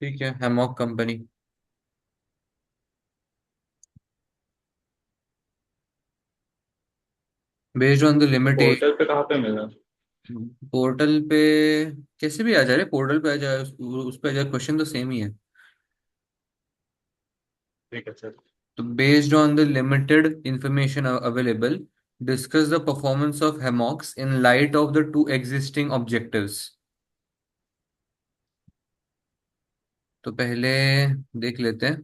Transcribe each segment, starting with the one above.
ठीक है, hammock company. Based on the limited. Portal पे कहाँ पे मिला? पोर्टल पे कैसे भी आ जाए, पोर्टल पे आ जाए, उस पे आ जाए, क्वेश्चन तो सेम ही है। ठीक है सर। तो based on the limited information available, discuss the performance of hammocks in light of the two existing objectives. तो पहले देख लेते हैं।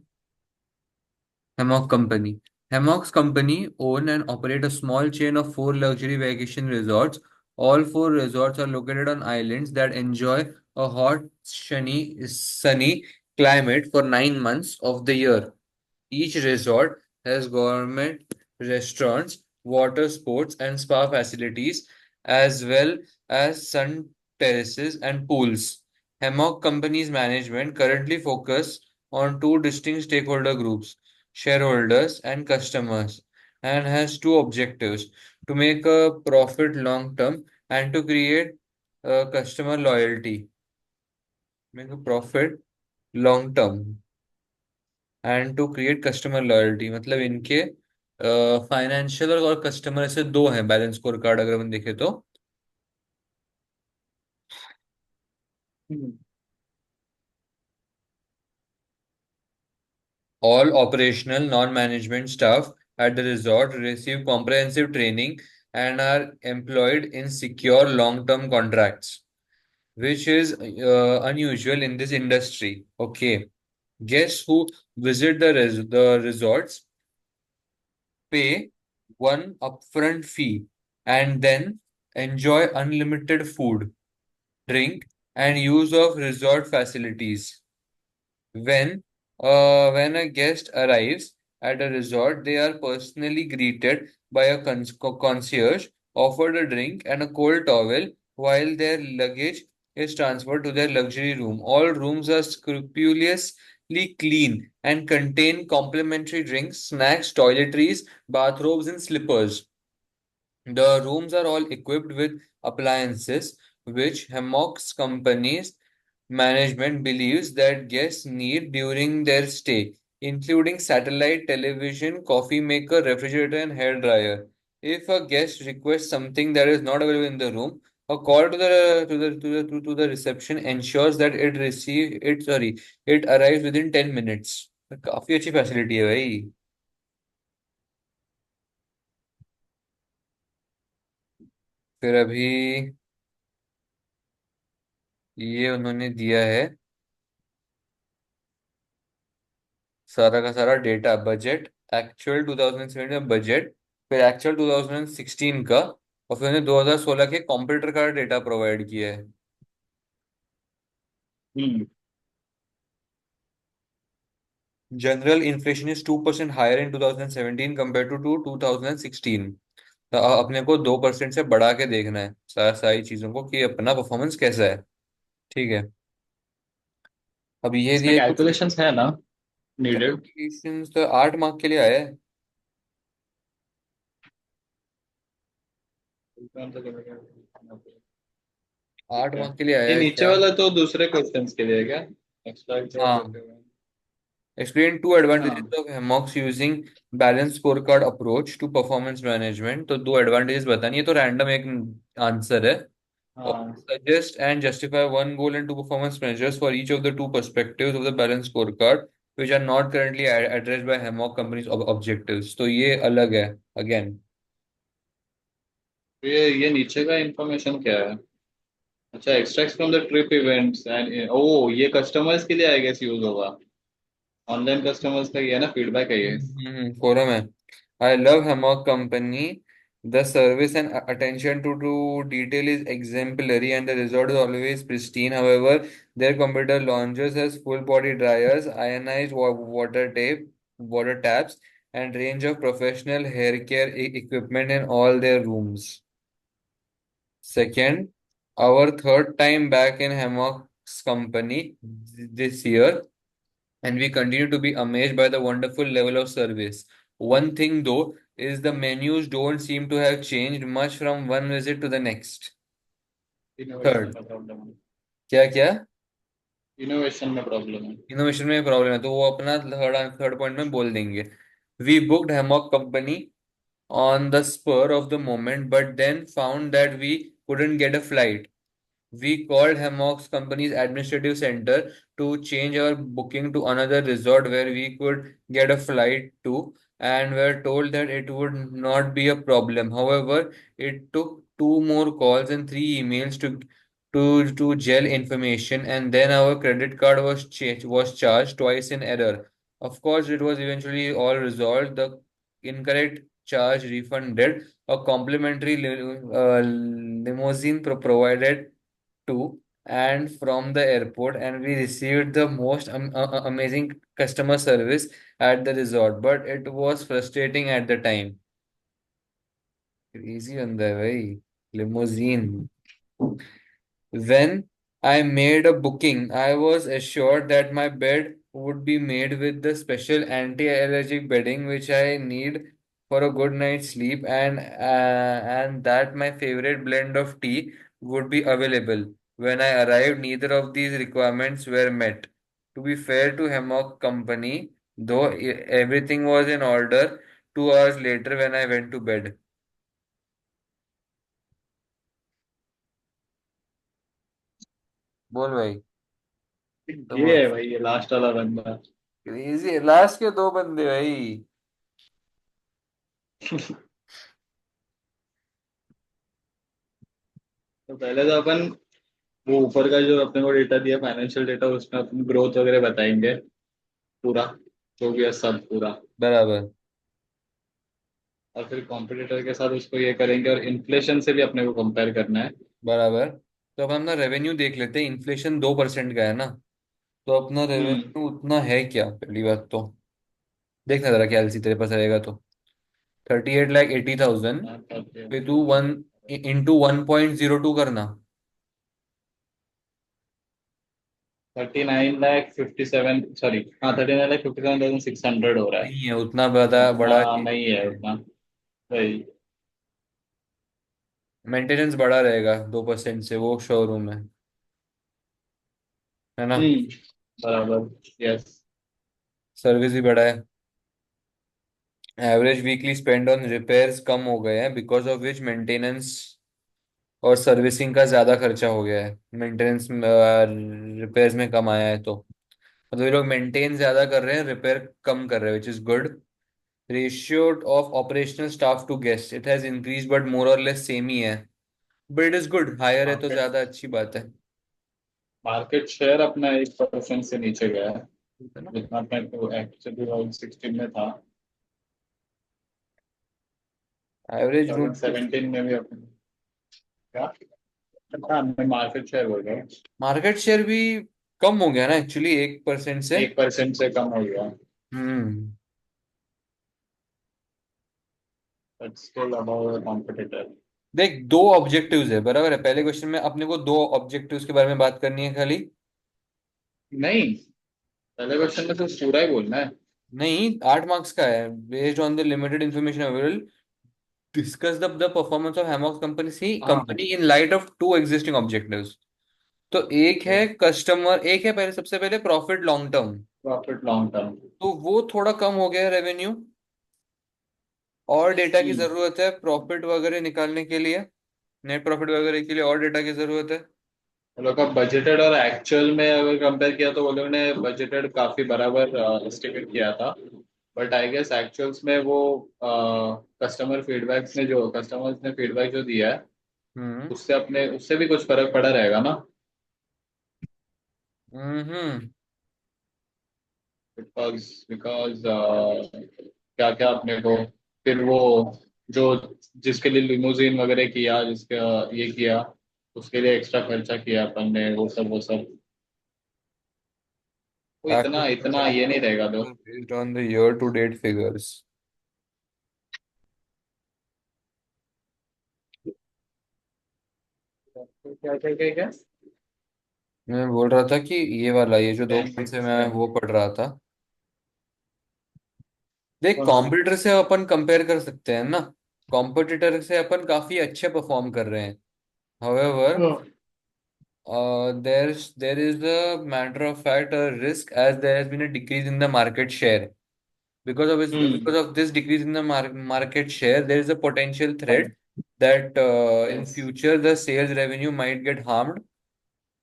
Hammock Company. Hammock's company own and operate a small chain of four luxury vacation resorts. All four resorts are located on islands that enjoy a hot, sunny climate for 9 months of the year. Each resort has gourmet restaurants, water sports, and spa facilities, as well as sun terraces and pools. Hammock Company's management currently focus on two distinct stakeholder groups, shareholders and customers, and has two objectives: to make a profit long term and to create customer loyalty. Make a profit long term and to create customer loyalty. मतलब इनके financial और customer ऐसे दो हैं balance score card अगर हम देखें तो। हम्म। All operational non-management staff at the resort receive comprehensive training and are employed in secure long-term contracts, which is unusual in this industry. Okay. Guests who visit the resorts pay one upfront fee and then enjoy unlimited food, drink, and use of resort facilities. When when a guest arrives at a resort, they are personally greeted by a concierge, offered a drink and a cold towel while their luggage is transferred to their luxury room. All rooms are scrupulously clean and contain complimentary drinks, snacks, toiletries, bathrobes, and slippers. The rooms are all equipped with appliances which Hammock's company's management believes that guests need during their stay, including satellite television, coffee maker, refrigerator, and hair dryer. If a guest requests something that is not available in the room, a call to the reception ensures that it arrives within 10 minutes. काफी अच्छी facility है भाई। फिर अभी ये उन्होंने दिया है सारा का सारा डेटा, बजट एक्चुअल 2017 का बजट, फिर एक्चुअल 2016 का, और फिर उन्होंने 2016 के कॉम्प्यूटर का डेटा प्रोवाइड किया है। Hmm. General inflation is 2% higher in 2017 compare to 2016। तो अपने को 2% से बढ़ा के देखना है सारा सारी चीजों को कि अपना परफॉर्मेंस कैसा है। ठीक है। अब ये इसमें दिए कुछ कैलकुलेशंस है ना नीडेड? कैलकुलेशंस, तो 8 मार्क के लिए आया है। 8 मार्क के लिए आया ये है नीचे क्या? वाला तो दूसरे क्वेश्चंस के लिए है क्या? एक्स्ट्रा जो हाँ। देते हुए। Explain two advantages हाँ। of Hammocks using balanced scorecard approach to performance management। तो दो एडवांटेजेस बतानी है, तो रैंडम एक आंसर है। और हाँ। suggest and justify one goal and two performance measures for each of the two perspectives of the balanced scorecard which are not currently addressed by Hammock company's objectives। तो ये अलग है again। तो ये नीचे का इंफॉर्मेशन क्या है? अच्छा, extract from the trip events and oh ये कस्टमर्स के लिए आई गेस यूज होगा। ऑनलाइन कस्टमर्स का ये है ना, फीडबैक है ये। फोरम है। I love Hammock Company. The service and attention to detail is exemplary, and the resort is always pristine. However, their computer lounges has full body dryers, ionized water taps, and range of professional hair care equipment in all their rooms. Second, our third time back in Hammock's company this year, and we continue to be amazed by the wonderful level of service. One thing though is the menus don't seem to have changed much from one visit to the next. Innovation Third, का problem है। क्या क्या? Innovation में problem है। Innovation में problem है, तो वो अपना थर्ड थर्ड पॉइंट में बोल देंगे। We booked hammock company on the spur of the moment, but then found that we couldn't get a flight. We called Hammock's company's administrative center to change our booking to another resort where we could get a flight to, and were told that it would not be a problem. However, it took two more calls and three emails to gel information, and then our credit card was charged twice in error. Of course, it was eventually all resolved. The incorrect charge refunded, a complimentary limousine provided to and from the airport, and we received the most amazing customer service at the resort, but it was frustrating at the time. Crazy बंदा है भाई, limousine. When I made a booking, I was assured that my bed would be made with the special anti-allergic bedding which I need for a good night's sleep, and that my favorite blend of tea would be available. When I arrived, neither of these requirements were met. To be fair to Hammock Company, though everything was in order, 2 hours later when I went to bed. बोल भाई। तो ये है भाई, ये last वाला बंदा। Crazy last के दो बंदे भाई। तो पहले तो अपन वो ऊपर का जो अपने को डेटा दिया, फाइनेंशियल डेटा, उसमें अपन ग्रोथ वगैरह बताएंगे पूरा, जो भी है सब पूरा। बराबर। और फिर कॉम्पिटिटर के साथ उसको ये करेंगे, और इन्फ्लेशन से भी अपने को कंपेयर करना है। बराबर। तो अपन अपना रेवेन्यू देख लेते हैं, इन्फ्लेशन 2% का है ना, तो अपना हम्म। रेवेन्यू उतना है क्या, पहली बात तो देखना जरा क्या एलसी तेरे पास रहेगा तो। 38,80,000 पे तू वन इंटू 1.02 करना। 39,57, सॉरी, हाँ 39,57,600 हो रहा है। नहीं है उतना बड़ा उतना बड़ा। नहीं है उतना। वही। मेंटेनेंस बड़ा रहेगा 2% से, वो शोरूम है ना। हम्म। बराबर। यस। सर्विस भी बड़ा है। Average weekly spend on repairs कम हो गए हैं, बिकॉज ऑफ विच मेंटेनेंस और सर्विसिंग का ज्यादा खर्चा हो गया है। मेंटेनेंस रिपेयर्स में कम आया है, तो मतलब ये लोग मेंटेन ज्यादा कर रहे हैं, रिपेयर कम कर रहे हैं, which is good. Ratio of operational staff to guest it has increase, but more or less same ही है। But it is good, higher है तो मार्केट ज्यादा अच्छी बात है। मार्केट शेयर अपना 1% से नीचे गया है, है ना। जितना अपने को एक्चुअली 2016 में था। Average room. 2017 में भी अपने क्या, हाँ मैं मार्केट शेयर बोल रहा हूँ। मार्केट शेयर भी कम हो गया ना एक्चुअली, 1% से। 1% से कम हो गया। Hmm. But still above competitor. देख, दो ऑब्जेक्टिव्स है, बराबर है, पहले क्वेश्चन में अपने को दो ऑब्जेक्टिव्स के बारे में बात करनी है खाली। नहीं, पहले क्वेश्चन में तो पूरा ही बोलना है। नहीं, 8 मार्क्स का है। Based on the limited information available, discuss the performance of hammocks company C हाँ। Company in light of two existing objectives. तो एक है कस्टमर, एक है पहले, सबसे पहले profit long term. Profit long term. तो वो थोड़ा कम हो गया है रेवेन्यू, और डेटा की हम्म। जरूरत है प्रॉफिट वगैरह निकालने के लिए, नेट प्रॉफिट वगैरह के लिए और डेटा की जरूरत है। वो लोग का बजटेड और एक्चुअल में अगर कंपेयर किया तो वो लोग ने बजटेड काफी बराबर एस्टिमेट किया था। बट आई गेस एक्चुअल्स में वो कस्टमर्स ने फीडबैक जो दिया है, हम्म। उससे भी कुछ फर्क पड़ा रहेगा ना। हम्म। बिकॉज बिकॉज क्या क्या अपने को फिर वो जो जिसके लिए लिमोजिन वगैरह किया, ये किया, उसके लिए एक्स्ट्रा खर्चा किया अपन ने, वो सब वो इतना इतना ये नहीं रहेगा तो। Based on the year to date figures. क्या क्या क्या क्या। मैं बोल रहा था कि ये वाला, ये जो दो पॉइंट से बेनिफिट्स मैं है। वो पढ़ रहा था। देख, कौन सा। कॉम्पिटिटर से अपन कंपेयर कर सकते हैं ना, कॉम्पिटिटर से अपन काफी अच्छे परफॉर्म कर रहे हैं। हाउएवर, हाँ। There is a matter of fact a risk as there has been a decrease in the market share. Hmm. Because of this decrease in the market share, there is a potential threat that in Yes. future the sales revenue might get harmed,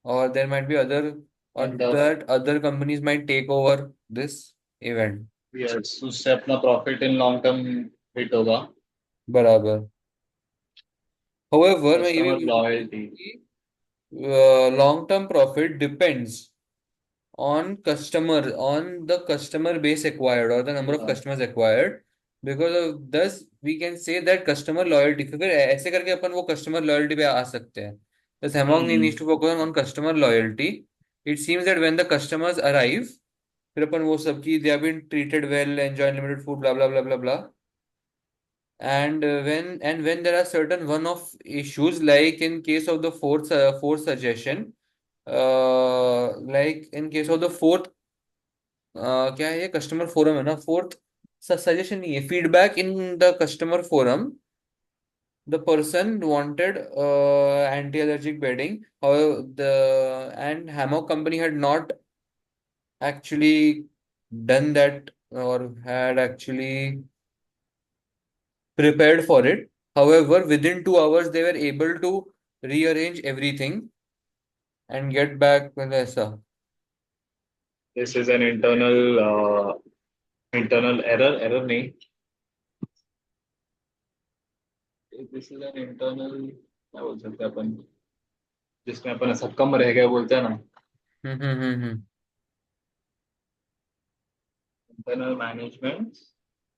or there might be or And that other companies might take over this event. yes, उससे अपना profit in long term hit होगा. बराबर. However, मैं ये भी customer बोलूंगा loyalty. कि long term profit depends on the customer base acquired or the number of customers acquired. Because of thus we can say that customer loyalty, फिर ऐसे करके अपन वो customer loyalty पे आ सकते हैं. Thus Hemong needs to focus on customer loyalty. It seems that when the customers arrive, फिर अपन वो सब की they have been treated well, enjoy unlimited food, blah blah blah blah blah. And when there are certain one-off issues, like in case of the fourth suggestion, like in case of the fourth, क्या है ये customer forum है ना fourth suggestion नहीं है feedback in the customer forum the person wanted anti-allergic bedding. However, the and Hammock company had not actually done that or had actually prepared for it. However, within 2 hours, they were able to rearrange everything and get back with ऐसा. This is an internal error नहीं. This is an internal, क्या बोल सकते हैं अपन, जिसमें अपन ऐसा कम रह गए बोलते हैं ना. Hmm. Internal management,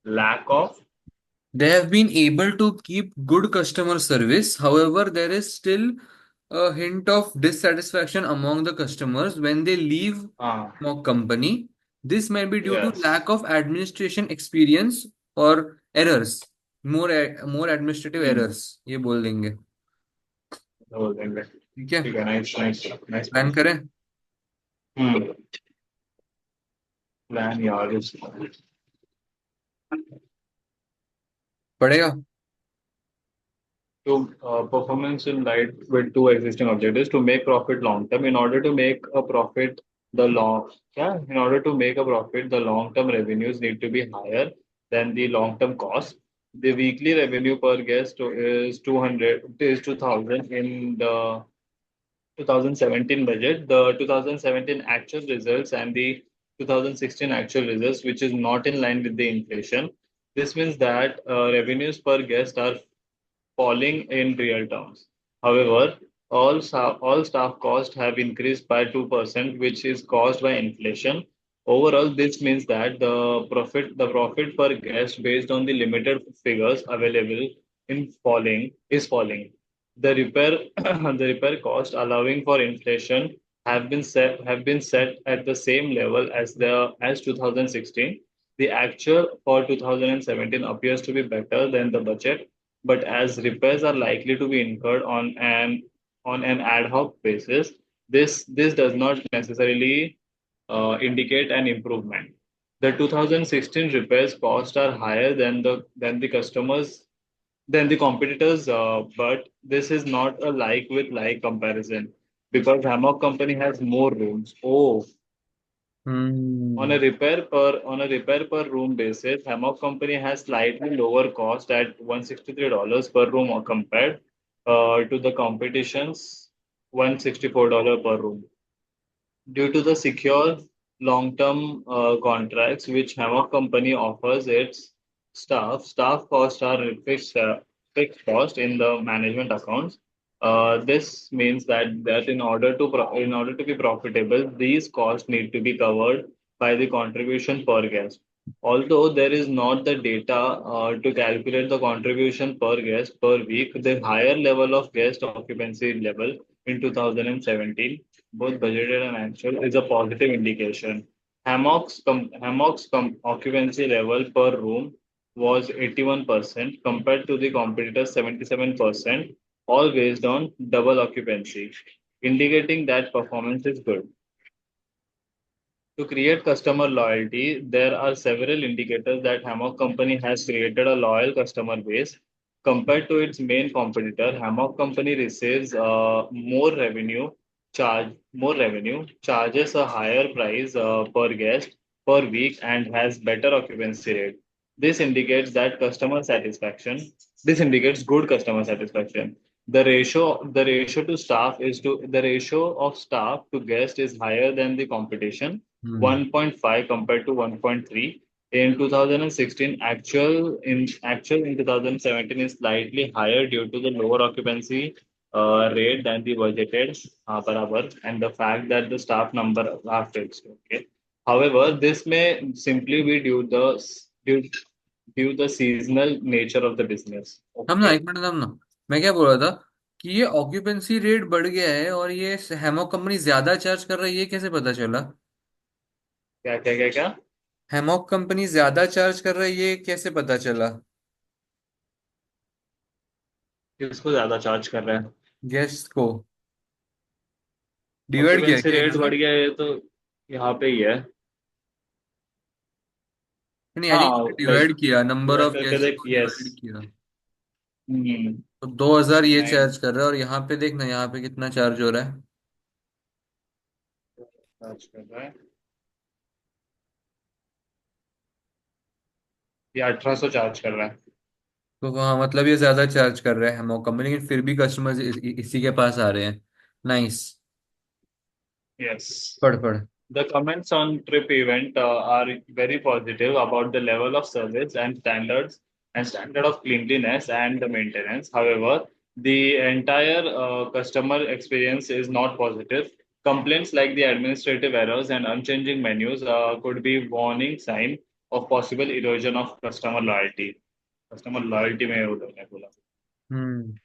lack of. They have been able to keep good customer service. However, there is still a hint of dissatisfaction among the customers when they leave हाँ. Mock company. This might be due to yes. lack of administration experience or errors. More administrative errors. ये बोल देंगे. बोल देंगे. ठीक है. ठीक है. Nice nice nice plan point. करें. हम्म. प्लान यार इज पड़ेगा. to performance in light with two existing objectives to make profit long term. In order to make a profit, the long yeah, in order to make a profit, the long term revenues need to be higher than the long term cost. The weekly revenue per guest is 200 is 2000 in the 2017 budget. The 2017 actual results and the 2016 actual results, which is not in line with the inflation. This means that revenues per guest are falling in real terms. However, all staff costs have increased by 2%, which is caused by inflation. Overall, this means that the profit per guest based on the limited figures available in falling is falling. The repair the repair cost allowing for inflation have been set at the same level as 2016. The actual for 2017 appears to be better than the budget, but as repairs are likely to be incurred on an ad hoc basis, this does not necessarily indicate an improvement. The 2016 repairs cost are higher than the competitors, but this is not a like with like comparison because Hammock Company has more rooms. Oh, Hmm. on a repair per room basis, Hammock Company has slightly lower cost at $163 per room compared to the competition's $164 per room. Due to the secure long-term contracts which Hammock Company offers its staff costs are fixed cost in the management accounts. This means that in order to be profitable, these costs need to be covered by the contribution per guest. Although there is not the data to calculate the contribution per guest per week, the higher level of guest occupancy level in 2017, both budgeted and actual, is a positive indication. Hammock's occupancy level per room was 81% compared to the competitor's 77%, all based on double occupancy, indicating that performance is good. To create customer loyalty, there are several indicators that Hammock Company has created a loyal customer base. Compared to its main competitor, Hammock Company receives more revenue charge more revenue, charges a higher price per guest per week, and has better occupancy rate. This indicates that customer satisfaction. This indicates good customer satisfaction. The ratio of staff to guest is higher than the competition, Hmm. 1.5 compared to 1.3. In 2016, actual in 2017 is slightly higher due to the lower occupancy rate than the budgeted barabar, and the fact that the staff number are fixed. Okay. However, this may simply be due due the seasonal nature of the business. हम ना Okay. एक minute हम ना मैं क्या बोल रहा था कि ये ऑक्यूपेंसी रेट बढ़ गया है और ये हैमॉक कंपनी ज्यादा चार्ज कर रही है, ये कैसे पता चला? क्या क्या क्या क्या? हैमॉक कंपनी ज्यादा चार्ज कर रही है, ये कैसे पता चला? किसको ज्यादा चार्ज कर रहे हैं? गेस्ट को डिवाइड किया ऑक्यूपेंसी क्या रेट किसी ने? बढ़ गया है तो यहाँ पे ही है। नहीं, यानी हाँ, लाइक डिवाइड किया, नंबर डिवाइड ऑफ करके गेस्ट देख, को यस। डिवाइड किया। हम्म। तो 2,000 ये नहीं, चार्ज कर रहा है और यहाँ पे देखना, यहाँ पे कितना चार्ज हो रहा है। चार्ज कर रहा है। ये 1800 चार्ज कर रहा है। तो हाँ, मतलब ये ज्यादा चार्ज कर रहा है हैमॉक कंपनी, लेकिन फिर भी कस्टमर्स इसी के पास आ रहे हैं। नाइस। यस। पढ़ पढ़। The comments on trip event are very positive about the level of service and standard of cleanliness and the maintenance. However, the entire customer experience is not positive. Complaints like the administrative errors and unchanging menus could be warning sign of possible erosion of customer loyalty. Customer loyalty में उन्होंने बोला। हम्म।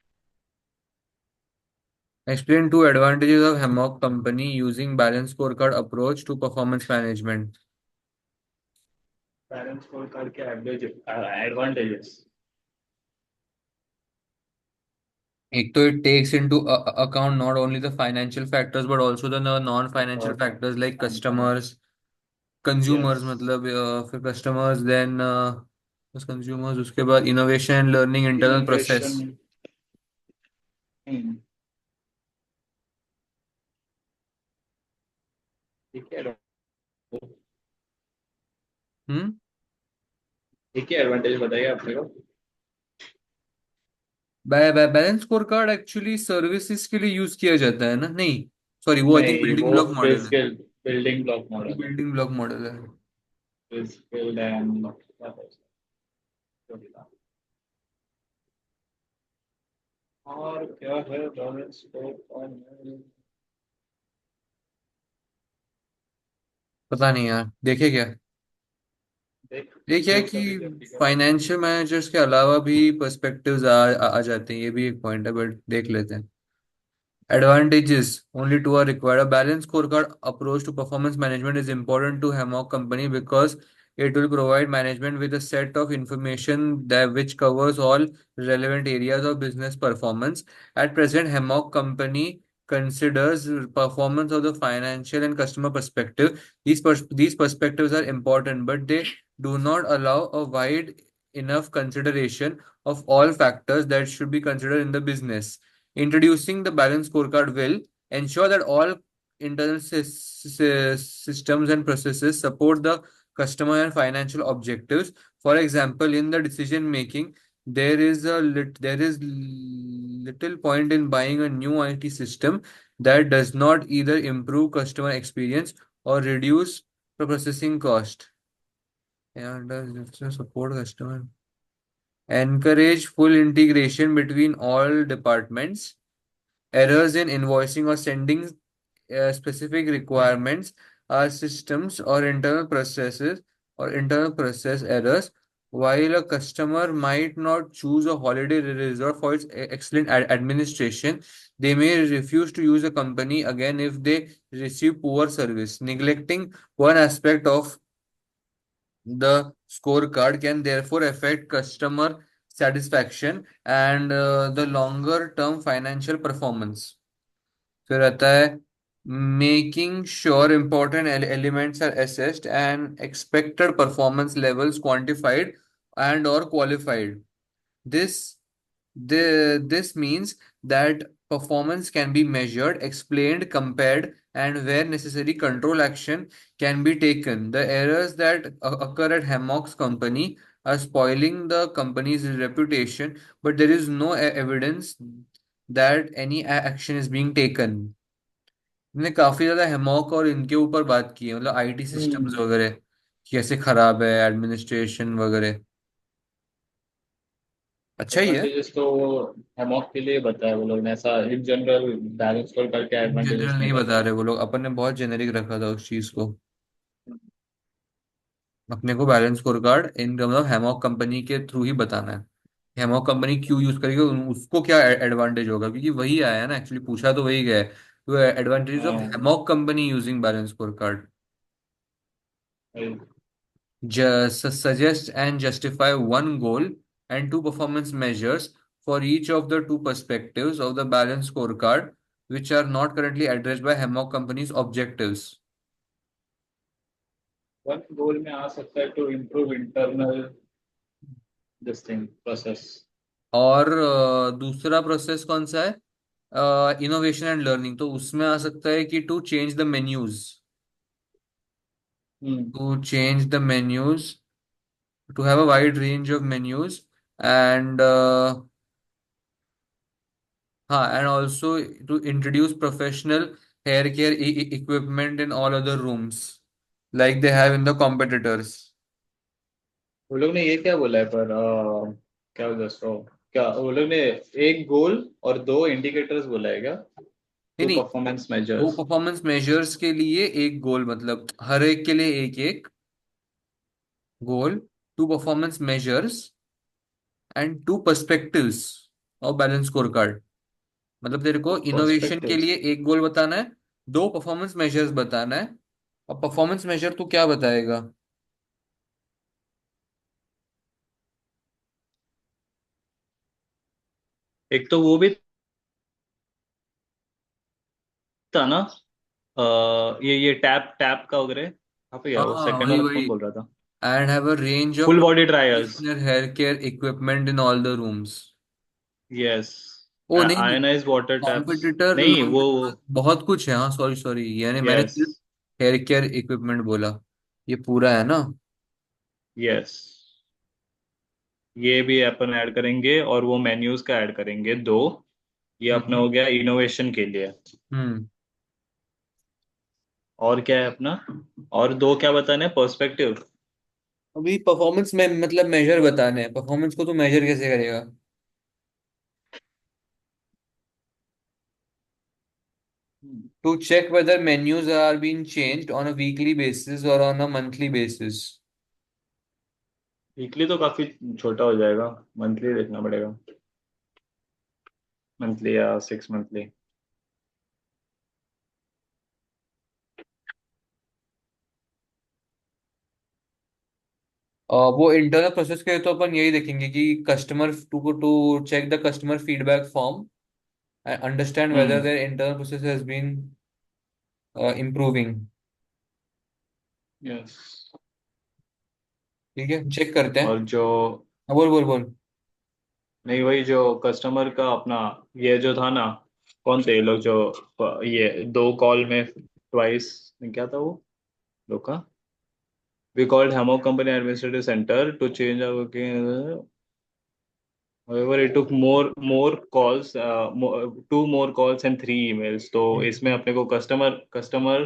Explain two advantages of Hammock Company using balanced scorecard approach to performance management. Balance score card के advantages. एक तो it takes into account not only the financial factors but also the non-financial factors like customers, yes. consumers मतलब फिर customers then बस consumers, उसके बाद innovation and learning internal innovation. process. ठीक है। हम्म। ठीक है, एडवांटेज बताइए आपने को। Balance score card actually services के लिए यूज किया जाता है ना? नहीं, सॉरी, वो आई थिंक नहीं, बिल्डिंग वो ब्लॉक मॉडल है। फिजिकल बिल्डिंग ब्लॉक मॉडल है। बिल्डिंग ब्लॉक मॉडल है। फिजिकल एंड और क्या है बैलेंस को? पता नहीं यार, देखे क्या? देख, ये क्या है देख कि सकते हैं, ठीक है। फाइनेंशियल मैनेजर्स के अलावा भी पर्सपेक्टिव्स आ जाते हैं, ये भी एक पॉइंट है, बट देख लेते हैं। Advantages only two are required. A balanced scorecard approach to performance management is important to Hammock Company because it will provide management with a set of information that which covers all relevant areas of business performance. At present, Hammock Company considers performance of the financial and customer perspective. These perspectives are important, but they do not allow a wide enough consideration of all factors that should be considered in the business. Introducing the balanced scorecard will ensure that all internal systems and processes support the customer and financial objectives. For example, in the decision making, there is little point in buying a new IT system that does not either improve customer experience or reduce the processing cost. And does support customer. Encourage full integration between all departments. Errors in invoicing or sending specific requirements are systems or internal process errors. While a customer might not choose a holiday resort for its excellent administration, they may refuse to use a company again if they receive poor service. Neglecting one aspect of the scorecard can therefore affect customer satisfaction and the longer term financial performance. फिर आता है making sure important elements are assessed and expected performance levels quantified and or qualified. This this means that Performance can be measured, explained, compared, and where necessary, control action can be taken. The errors that occur at Hammock's company are spoiling the company's reputation, but there is no evidence that any action is being taken. मैंने काफी ज्यादा हेमॉक और इनके ऊपर बात की है, मतलब आईटी सिस्टम्स हम्म। वगैरह कैसे खराब है, एडमिनिस्ट्रेशन वगैरह। अच्छा ही है। एडवांटेजेस तो हेमॉक के लिए बताया वो लोग ने, ऐसा इन जनरल बैलेंस स्कोर करके जनरल एडवांटेजेस नहीं नहीं बता बताया। रहे वो लोग, अपन ने बहुत जेनेरिक रखा था उस चीज को। अपने को बैलेंस स्कोर कार्ड इन मतलब हेमॉक कंपनी के थ्रू ही बताना है। हेमॉक कंपनी क्यों यूज करेगी, उसको क्या एडवांटेज होगा, क्योंकि वही आया है ना, एक्चुअली पूछा तो वही गया है। तो एडवांटेज ऑफ हाँ hammock company using balance score card. वही। Suggest and justify one goal and two performance measures for each of the two perspectives of the balance scorecard, which are not currently addressed by Hammock Company's objectives. One goal में आ सकता है to improve internal this thing process. और दूसरा process कौन सा है, innovation and learning, तो उसमें आ सकता है कि to change the menus, hmm. To change the menus, to have a wide range of menus, and हाँ, and also to introduce professional hair care equipment in all other rooms, like they have in the competitors. वो लोग ने ये क्या बोला है पर क्या बोल रहे क्या वो लोग ने, एक गोल और दो इंडिकेटर्स बोला है क्या? नहीं टू नहीं, परफॉर्मेंस दो मेजर्स। परफॉर्मेंस मेजर्स के लिए एक गोल, मतलब हर एक के लिए एक एक goal, two performance measures and two perspectives of balance score card. मतलब तेरे को इनोवेशन के पर्सपेक्टिव्स। लिए एक गोल बताना है, दो परफॉर्मेंस मेजर्स बताना है। अब परफॉर्मेंस मेजर तू क्या बताएगा? एक तो वो भी था ना, ये टैप टैप का वगैरह कहाँ पे गया, वो हाँ सेकंड वही वाला वही, कौन बोल रहा था? and have a range of full body dryers. professional hair care equipment in all the rooms. Yes. Oh नहीं नहीं, आयनाइज वाटर टैप्स। कॉम्पिटिटर नहीं लॉन्ग, वो। बहुत कुछ है, हाँ सॉरी सॉरी, यानी मैंने यस। सिर्फ हेयर केयर इक्विपमेंट बोला, ये पूरा है ना। यस। ये भी अपन ऐड करेंगे और वो मेन्यूज का ऐड करेंगे दो। ये अपना हम्म हो गया इनोवेशन के लिए। हम्म। और क्या है अपना? और दो क्या बताने हैं, पर्सपेक्टिव। अभी परफॉर्मेंस में मतलब मेजर बताने हैं, परफॉर्मेंस को तो मेजर कैसे करेगा? To check whether menus are being changed on a weekly basis or on a monthly basis. Weekly तो काफी छोटा हो जाएगा, मंथली देखना पड़ेगा। मंथली या 6 मंथली। वो इंटरनल प्रोसेस के लिए तो अपन यही देखेंगे कि customer to check the customer feedback form and understand whether hmm. their internal process has been improving. Yes. ठीक है, चेक करते हैं। और जो, हाँ, बोल बोल बोल। नहीं वही जो कस्टमर का अपना, ये जो था ना, कौन थे ये लोग जो ये दो कॉल में ट्वाइस, क्या था वो लोग का? We called Hammock Company Administrative Center to change our working. However, it took more calls, two more calls and three emails. तो इसमें अपने को कस्टमर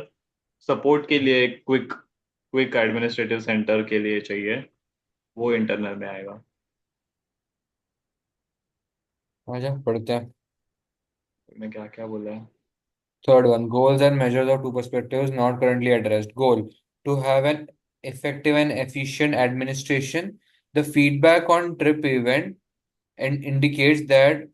सपोर्ट के लिए क्विक क्विक एडमिनिस्ट्रेटिव सेंटर के लिए चाहिए, वो इंटरनल में आएगा। आजा पढ़ते हैं। मैं क्या क्या बोला है? Third one, goals and measures of two perspectives not currently addressed. Goal, to have an effective and efficient administration. The feedback on trip event and indicates that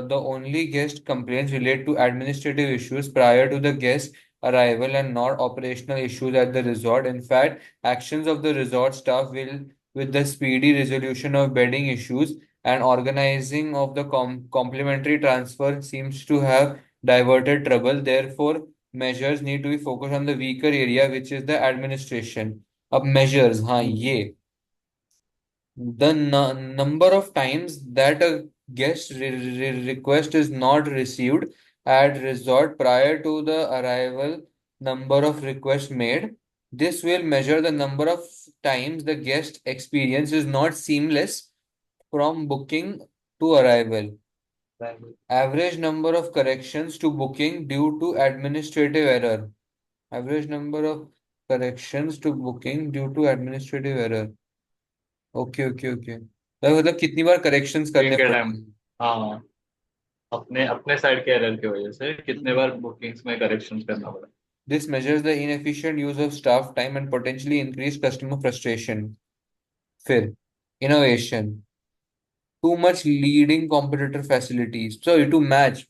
the only guest complaints relate to administrative issues prior to the guest arrival and not operational issues at the resort. In fact, actions of the resort staff will, with the speedy resolution of bedding issues and organizing of the complementary transfer, seems to have diverted trouble. Therefore, measures need to be focused on the weaker area, which is the administration. अब measures, हाँ हम्म। ये, the number of times that a request is not received at resort prior to the arrival number of requests made. This will measure the number of times the guest experience is not seamless from booking to arrival. Average number of corrections to booking due to administrative error. Average number of corrections to booking due to administrative error. Okay okay okay तो मतलब कितनी बार corrections booking करने के time. पड़ेंगे? हाँ, अपने अपने side के एरर की वजह से कितने बार बुकिंग्स में करेक्शन करना पड़ा। This measures the inefficient use of staff time and potentially increase customer frustration. फिर innovation. Too much leading competitor facilities. Sorry, to match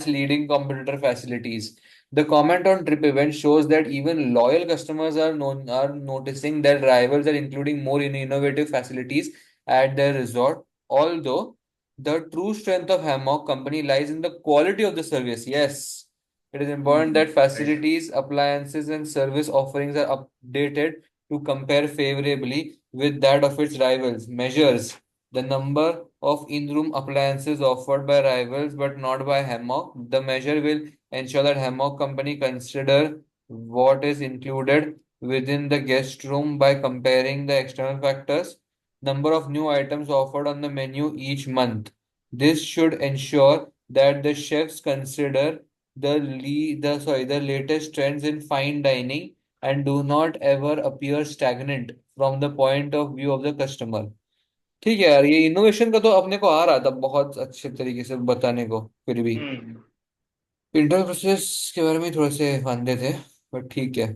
leading competitor facilities. The comment on trip event shows that even loyal customers are noticing that rivals are including more innovative facilities at their resort. Although the true strength of Hammock Company lies in the quality of the service. Yes, it is important that right. facilities, appliances, and service offerings are updated to compare favorably with that of its rivals. Measures the number of in-room appliances offered by rivals but not by Hammock. The measure will ensure that Hammock Company consider what is included within the guest room by comparing the external factors. Number of new items offered on the menu each month. This should ensure that the chefs consider the latest trends in fine dining and do not ever appear stagnant from the point of view of the customer. ठीक है यार, ये innovation का तो अपने को आ रहा था बहुत अच्छे तरीके से बताने को, फिर भी हम्म। इंटरनल प्रोसेस के बारे में थोड़े से फंदे थे, बट ठीक है।